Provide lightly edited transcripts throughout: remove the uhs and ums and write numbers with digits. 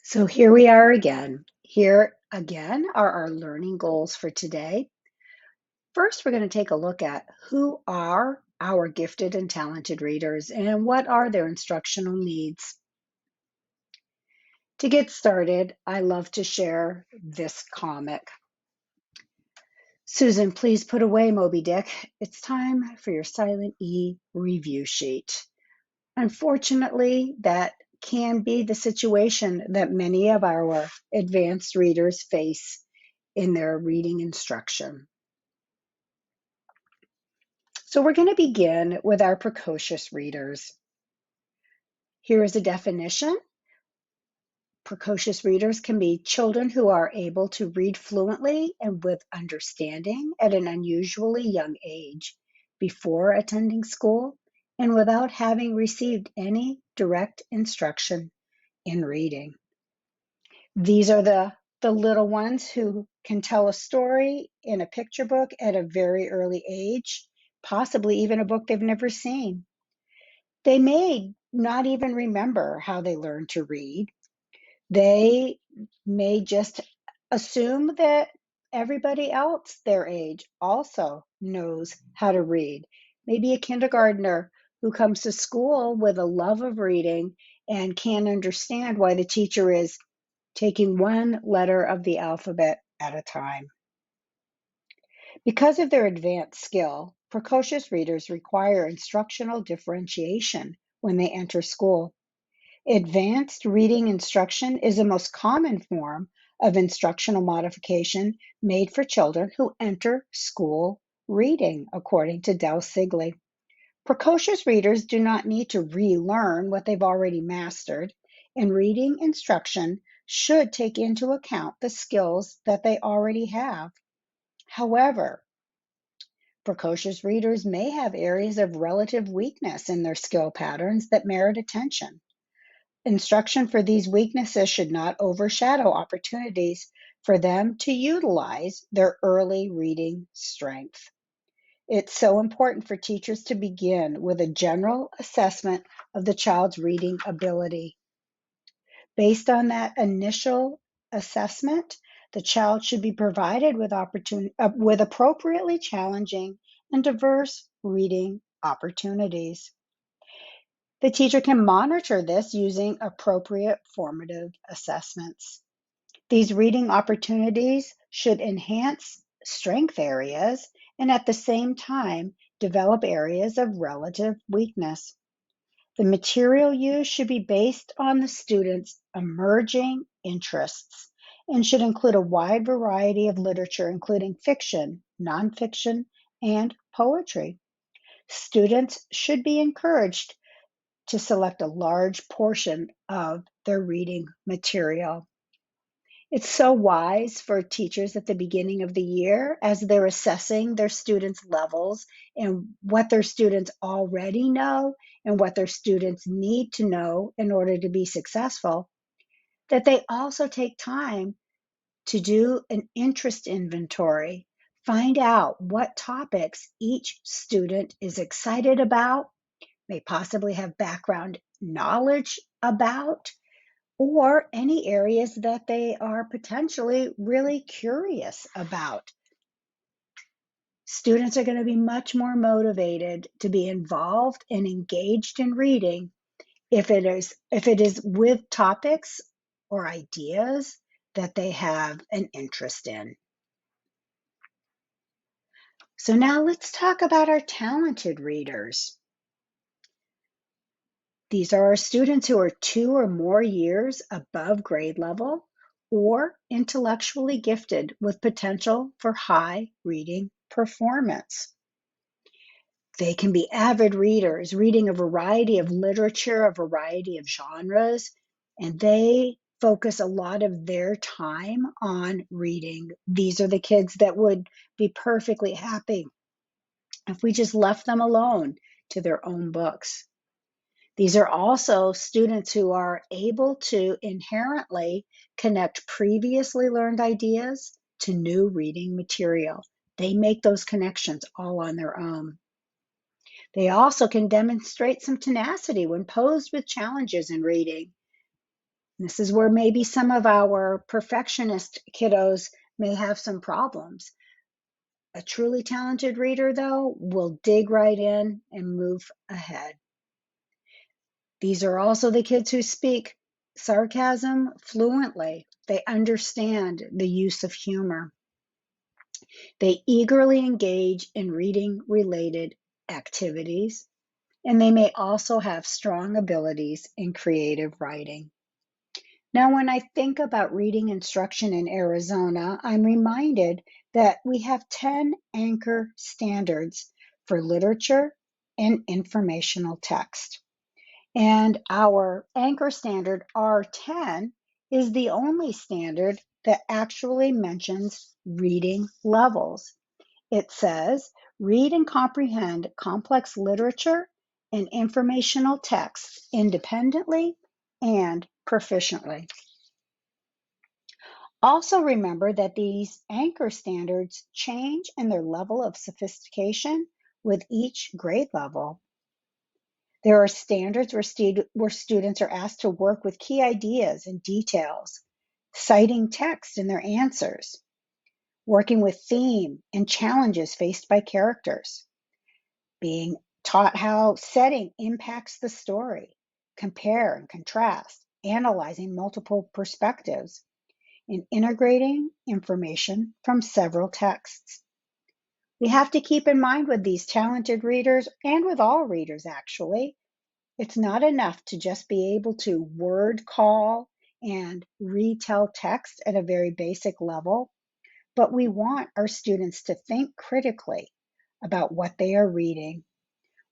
So here we are again. Here again are our learning goals for today. First, we're going to take a look at who are our gifted and talented readers and what are their instructional needs. To get started, I love to share this comic. Susan, please put away Moby Dick. It's time for your Silent E review sheet. Unfortunately, that can be the situation that many of our advanced readers face in their reading instruction. So we're going to begin with our precocious readers. Here is a definition. Precocious readers can be children who are able to read fluently and with understanding at an unusually young age, before attending school, and without having received any direct instruction in reading. These are the little ones who can tell a story in a picture book at a very early age, possibly even a book they've never seen. They may not even remember how they learned to read. They may just assume that everybody else their age also knows how to read. Maybe a kindergartner who comes to school with a love of reading and can't understand why the teacher is taking one letter of the alphabet at a time. Because of their advanced skill, precocious readers require instructional differentiation when they enter school. Advanced reading instruction is the most common form of instructional modification made for children who enter school reading, according to Del Sigley. Precocious readers do not need to relearn what they've already mastered, and reading instruction should take into account the skills that they already have. However, precocious readers may have areas of relative weakness in their skill patterns that merit attention. Instruction for these weaknesses should not overshadow opportunities for them to utilize their early reading strength. It's so important for teachers to begin with a general assessment of the child's reading ability. Based on that initial assessment, the child should be provided with appropriately challenging and diverse reading opportunities. The teacher can monitor this using appropriate formative assessments. These reading opportunities should enhance strength areas and at the same time develop areas of relative weakness. The material used should be based on the student's emerging interests and should include a wide variety of literature, including fiction, nonfiction, and poetry. Students should be encouraged to select a large portion of their reading material. It's so wise for teachers at the beginning of the year as they're assessing their students' levels and what their students already know and what their students need to know in order to be successful, that they also take time to do an interest inventory, find out what topics each student is excited about, may possibly have background knowledge about, or any areas that they are potentially really curious about. Students are going to be much more motivated to be involved and engaged in reading if it is with topics or ideas that they have an interest in. So now let's talk about our talented readers. These are our students who are 2 or more years above grade level or intellectually gifted with potential for high reading performance. They can be avid readers, reading a variety of literature, a variety of genres, and they focus a lot of their time on reading. These are the kids that would be perfectly happy if we just left them alone to their own books. These are also students who are able to inherently connect previously learned ideas to new reading material. They make those connections all on their own. They also can demonstrate some tenacity when posed with challenges in reading. This is where maybe some of our perfectionist kiddos may have some problems. A truly talented reader, though, will dig right in and move ahead. These are also the kids who speak sarcasm fluently. They understand the use of humor. They eagerly engage in reading related activities, and they may also have strong abilities in creative writing. Now, when I think about reading instruction in Arizona, I'm reminded that we have 10 anchor standards for literature and informational text. And our anchor standard, R10, is the only standard that actually mentions reading levels. It says, read and comprehend complex literature and informational texts independently and proficiently. Also remember that these anchor standards change in their level of sophistication with each grade level. There are standards where students are asked to work with key ideas and details, citing text in their answers, working with theme and challenges faced by characters, being taught how setting impacts the story, compare and contrast, analyzing multiple perspectives, and integrating information from several texts. We have to keep in mind with these talented readers, and with all readers actually, it's not enough to just be able to word call and retell text at a very basic level, but we want our students to think critically about what they are reading.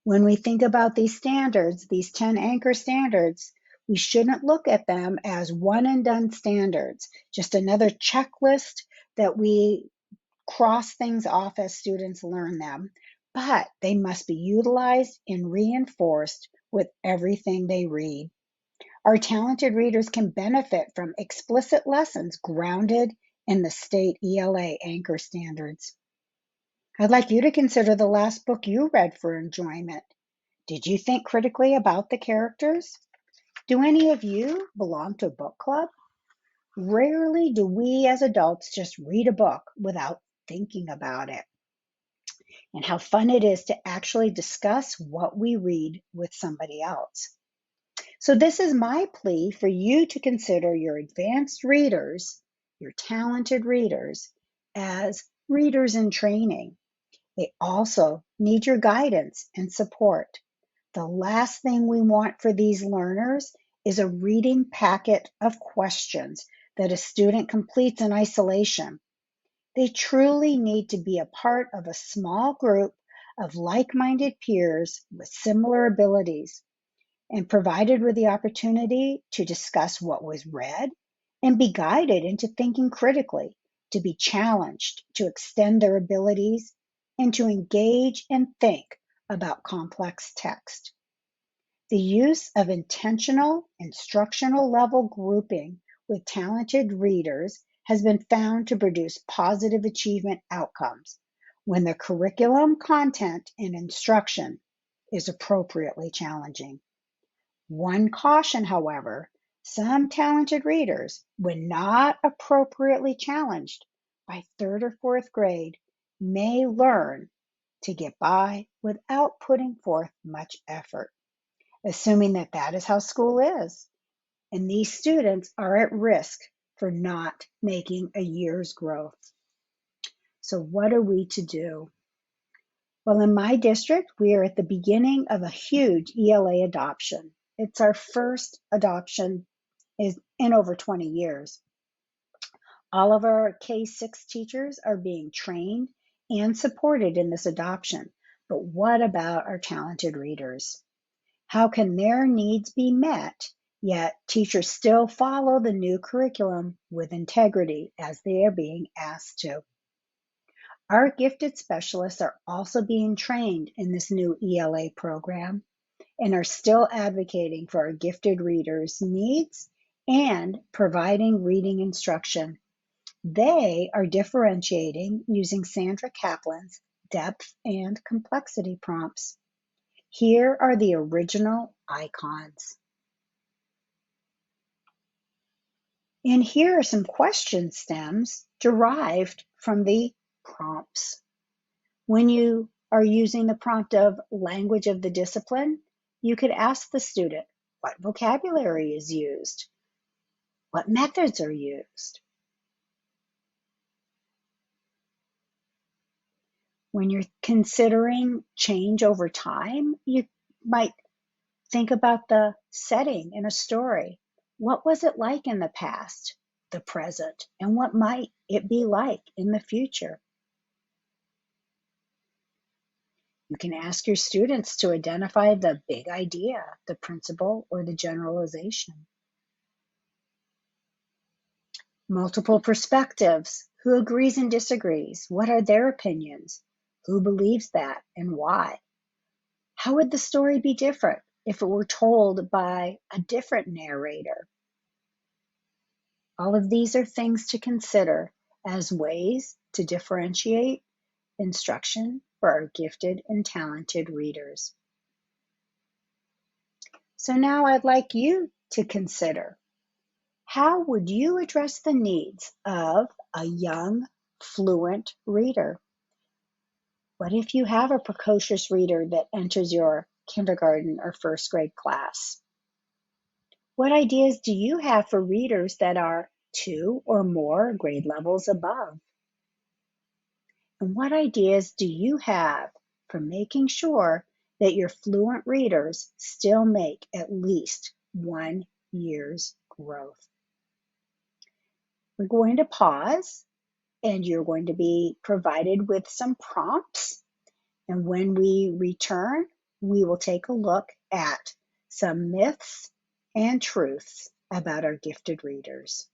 When we think about these standards, these 10 anchor standards, we shouldn't look at them as one and done standards, just another checklist that we cross things off as students learn them, but they must be utilized and reinforced with everything they read. Our talented readers can benefit from explicit lessons grounded in the state ELA anchor standards. I'd like you to consider the last book you read for enjoyment. Did you think critically about the characters? Do any of you belong to a book club? Rarely do we as adults just read a book without thinking about it, and how fun it is to actually discuss what we read with somebody else. So this is my plea for you to consider your advanced readers, your talented readers, as readers in training. They also need your guidance and support. The last thing we want for these learners is a reading packet of questions that a student completes in isolation. They truly need to be a part of a small group of like-minded peers with similar abilities, and provided with the opportunity to discuss what was read and be guided into thinking critically, to be challenged to extend their abilities, and to engage and think about complex text. The use of intentional instructional level grouping with talented readers has been found to produce positive achievement outcomes when the curriculum content and instruction is appropriately challenging. One caution, however, some talented readers, when not appropriately challenged by third or fourth grade, may learn to get by without putting forth much effort, assuming that that is how school is. And these students are at risk for not making a year's growth. So what are we to do? Well, in my district, we are at the beginning of a huge ELA adoption. It's our first adoption in over 20 years. All of our K-6 teachers are being trained and supported in this adoption. But what about our talented readers? How can their needs be met, yet teachers still follow the new curriculum with integrity as they are being asked to? Our gifted specialists are also being trained in this new ELA program and are still advocating for our gifted readers' needs and providing reading instruction. They are differentiating using Sandra Kaplan's depth and complexity prompts. Here are the original icons. And here are some question stems derived from the prompts. When you are using the prompt of language of the discipline, you could ask the student, what vocabulary is used? What methods are used? When you're considering change over time, you might think about the setting in a story. What was it like in the past, the present, and what might it be like in the future? You can ask your students to identify the big idea, the principle, or the generalization. Multiple perspectives. Who agrees and disagrees? What are their opinions? Who believes that and why? How would the story be different if it were told by a different narrator? All of these are things to consider as ways to differentiate instruction for our gifted and talented readers. So now I'd like you to consider, how would you address the needs of a young, fluent reader? What if you have a precocious reader that enters your kindergarten or first grade class? What ideas do you have for readers that are 2 or more grade levels above? And what ideas do you have for making sure that your fluent readers still make at least 1 year's growth? We're going to pause, and you're going to be provided with some prompts. And when we return, we will take a look at some myths and truths about our gifted readers.